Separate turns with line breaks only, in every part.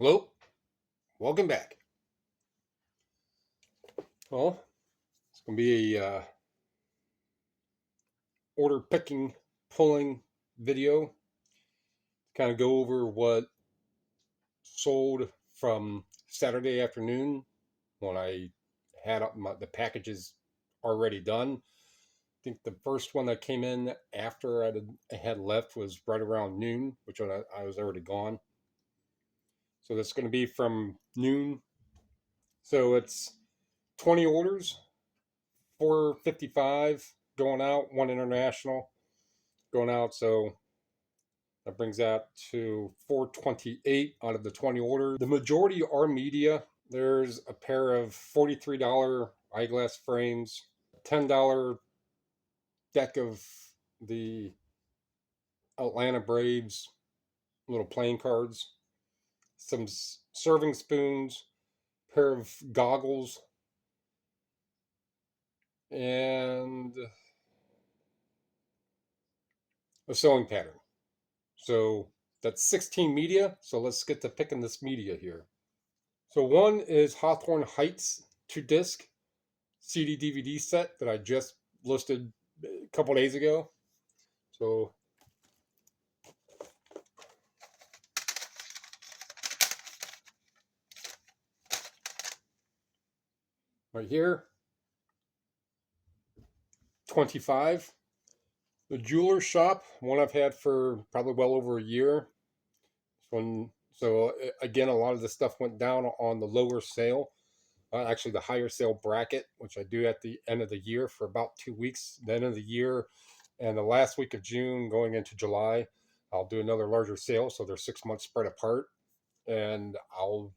Hello, welcome back. Well, it's going to be a order picking, pulling video. Kind of go over what sold from Saturday afternoon when I had the packages already done. I think the first one that came in after I had left was right around noon, which I was already gone. So that's going to be from noon. So it's 20 orders, 455 going out, one international going out. So that brings that to 428 out of the 20 orders. The majority are media. There's a pair of $43 eyeglass frames, $10 deck of the Atlanta Braves little playing cards, some serving spoons, pair of goggles, and a sewing pattern. So that's 16 media. So let's get to picking this media here. So one is Hawthorne Heights 2-disc CD DVD set that I just listed a couple days ago. So right here, 25. The Jeweler Shop, one I've had for probably well over a year. So again, a lot of the stuff went down on the lower sale. Actually, the higher sale bracket, which I do at the end of the year for about 2 weeks. The end of the year and the last week of June going into July, I'll do another larger sale. So they're 6 months spread apart. And I'll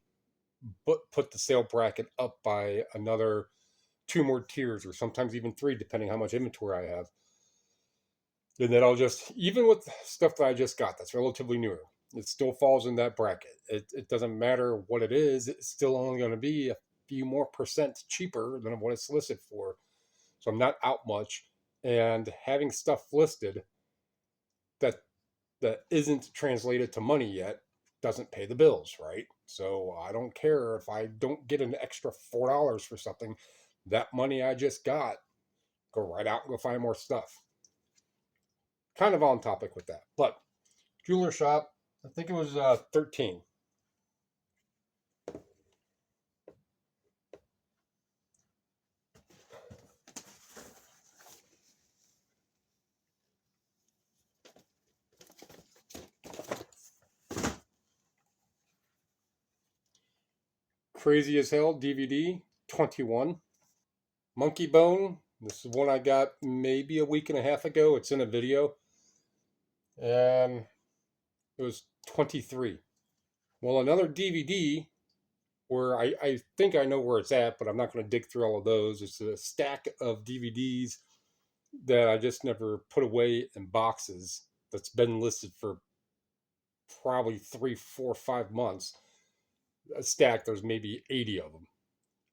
put the sale bracket up by another two more tiers, or sometimes even three, depending how much inventory I have. And then I'll just, even with stuff that I just got that's relatively newer, it still falls in that bracket. It doesn't matter what it is, it's still only going to be a few more percent cheaper than what it's listed for. So I'm not out much. And having stuff listed that isn't translated to money yet doesn't pay the bills, right? So I don't care if I don't get an extra $4 for something. That money I just got, go right out and go find more stuff. Kind of on topic with that. But jeweler shop, I think it was 13. Crazy as Hell DVD, 21. Monkey Bone, this is one I got maybe a week and a half ago. It's in a video. And it was 23. Well, another DVD where I think I know where it's at, but I'm not going to dig through all of those. It's a stack of DVDs that I just never put away in boxes that's been listed for probably 3, 4, 5 months. A stack, there's maybe 80 of them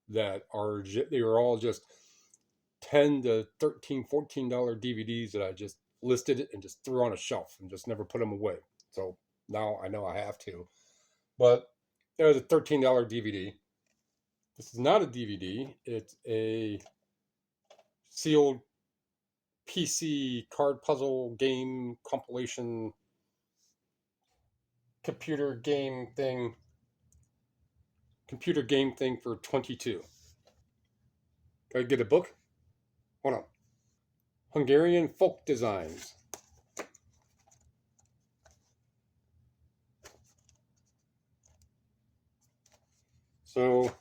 that are, they are all just 10 to 13, $14 DVDs that I just listed and just threw on a shelf and just never put them away. So now I know I have to. But it was a $13 DVD. This is not a DVD. It's a sealed PC card puzzle game compilation computer game thing for 22. Can I get a book? Hold on. Hungarian folk designs. So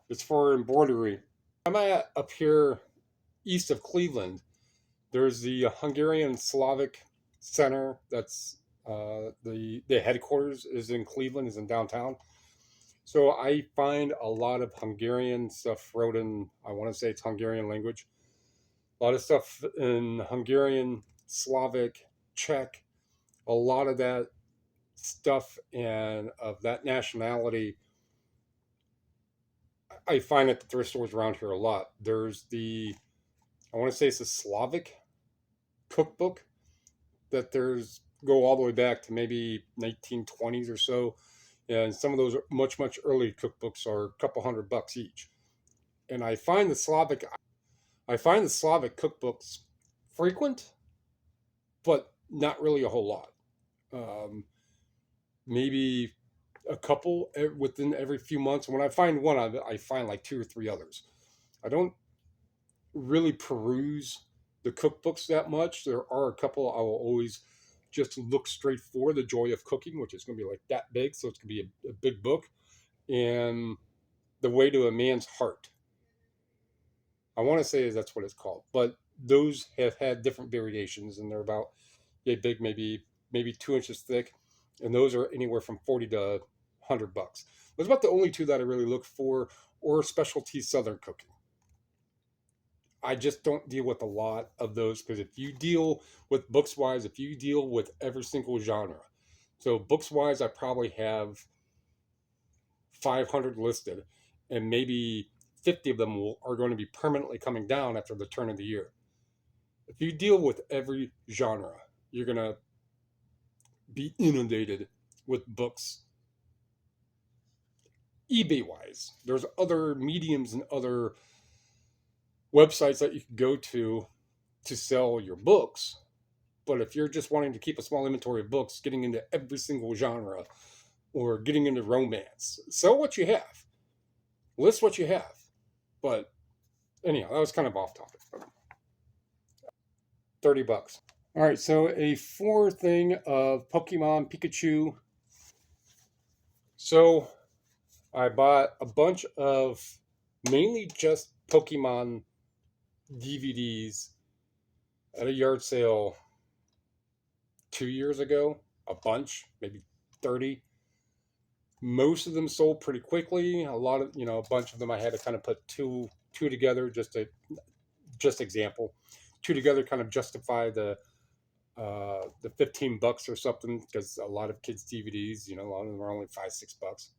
it's for embroidery. I'm at up here east of Cleveland. There's the Hungarian Slavic Center. That's the headquarters is in Cleveland, is in downtown. So I find a lot of Hungarian stuff wrote in, I want to say it's Hungarian language. A lot of stuff in Hungarian, Slavic, Czech. A lot of that stuff and of that nationality I find at the thrift stores around here a lot. There's I want to say it's a Slavic cookbook that there's go all the way back to maybe 1920s or so. and some of those much early cookbooks are a couple $100 each. And I find the Slavic cookbooks frequent, but not really a whole lot. Um, Maybe a couple within every few months. When I find one, I find like two or three others. I don't really peruse the cookbooks that much. There are a couple I will always just look straight for: The Joy of Cooking, which is going to be like that big, so it's going to be a big book, and The Way to a Man's Heart. I want to say that's what it's called, but those have had different variations, and they're about yay big, maybe 2 inches thick, and those are anywhere from 40 to $100. Those are about the only two that I really look for, or specialty Southern cooking. I just don't deal with a lot of those because if you deal with books wise, if you deal with every single genre, so books wise, I probably have 500 listed, and maybe 50 of them are going to be permanently coming down after the turn of the year. If you deal with every genre, you're going to be inundated with books. eBay wise, there's other mediums and other websites that you can go to sell your books. But if you're just wanting to keep a small inventory of books, getting into every single genre or getting into romance, sell what you have, list what you have. But anyhow, that was kind of off topic. $30. All right, so a 4 thing of Pokemon Pikachu. So I bought a bunch of mainly just Pokemon DVDs at a yard sale 2 years ago. A bunch, maybe 30. Most of them sold pretty quickly. A lot of, a bunch of them I had to kind of put two together, just example, two together, kind of justify the $15 or something, because a lot of kids DVDs, a lot of them are only $5-6.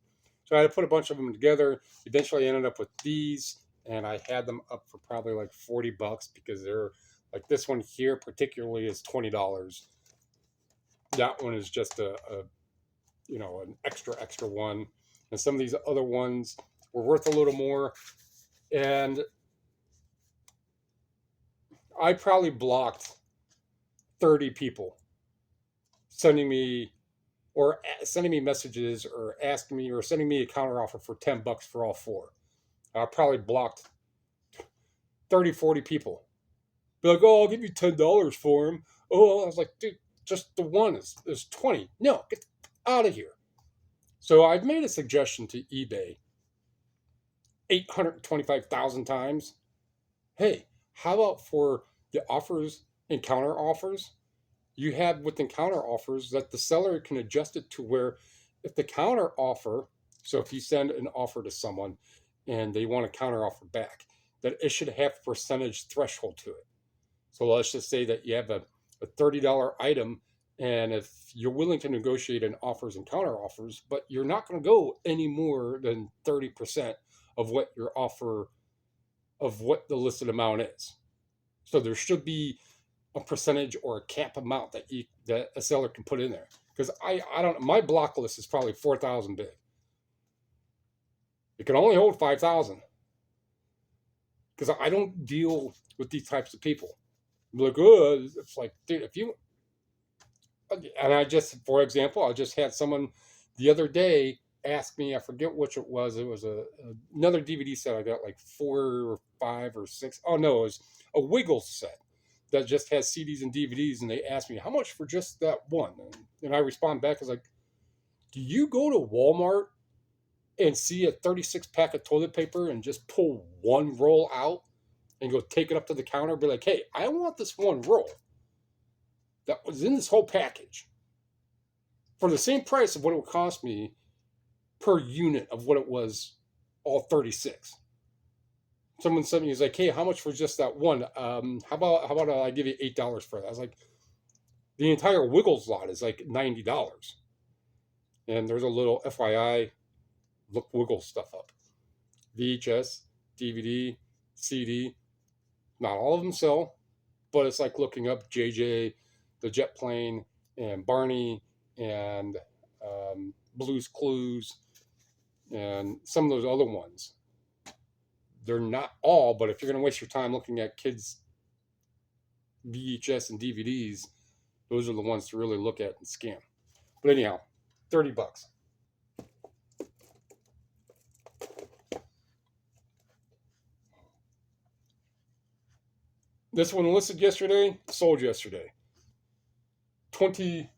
So I had to put a bunch of them together. Eventually, I ended up with these, and I had them up for probably like $40 because they're like this one here, particularly, is $20. That one is just an extra one, and some of these other ones were worth a little more. And I probably blocked 30 people sending me messages or asking me or sending me a counter offer for $10 for all four. I probably blocked 30, 40 people. Be like, oh, I'll give you $10 for them. Oh, I was like, dude, just the one is 20. No, get out of here. So I've made a suggestion to eBay 825,000 times. Hey, how about for the offers and counter offers? You have within counter offers that the seller can adjust it to where if the counter offer, so if you send an offer to someone and they want a counter offer back, that it should have a percentage threshold to it. So let's just say that you have a $30 item, and if you're willing to negotiate in offers and counter offers, but you're not going to go any more than 30% of what your offer, of what the listed amount is. So there should be a percentage or a cap amount that a seller can put in there. Because I don't, my block list is probably 4,000 big. It can only hold 5,000. Because I don't deal with these types of people. I'm like, oh, it's like, dude, if you, and for example, I just had someone the other day ask me, I forget which it was another DVD set I got, like 4 or 5 or 6. Oh no, it was a Wiggles set that just has CDs and DVDs, and they asked me how much for just that one, and I respond back as like, do you go to Walmart and see a 36 pack of toilet paper and just pull one roll out and go take it up to the counter, be like, hey, I want this one roll that was in this whole package for the same price of what it would cost me per unit of what it was, all 36. Someone sent me, he's like, hey, how much for just that one? How about I give you $8 for that? I was like, the entire Wiggles lot is like $90. And there's a little FYI, look Wiggles stuff up. VHS, DVD, CD. Not all of them sell, but it's like looking up JJ, the jet plane, and Barney, and Blue's Clues, and some of those other ones. They're not all, but if you're going to waste your time looking at kids' VHS and DVDs, those are the ones to really look at and scan. But anyhow, $30. This one listed yesterday, sold yesterday. 23.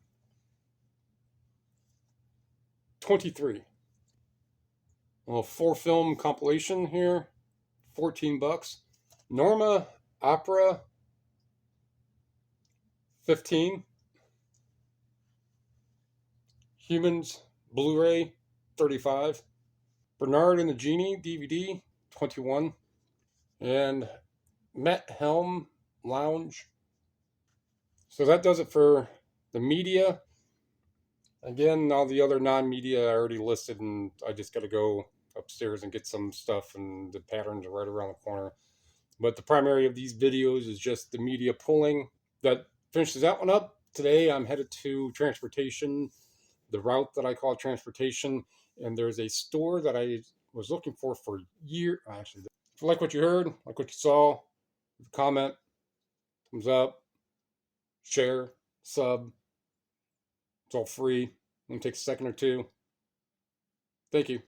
A 4-film compilation here, $14. Norma Opera, 15. Humans Blu-ray, 35. Bernard and the Genie DVD, 21. And Met Helm Lounge. So that does it for the media. Again, all the other non-media I already listed, and I just got to go upstairs and get some stuff, and the patterns are right around the corner. But the primary of these videos is just the media pulling. That finishes that one up. Today I'm headed to transportation, the route that I call transportation, and there's a store that I was looking for years. Actually, if you like what you heard, like what you saw, comment, thumbs up, share, sub. It's all free. It takes a second or two. Thank you.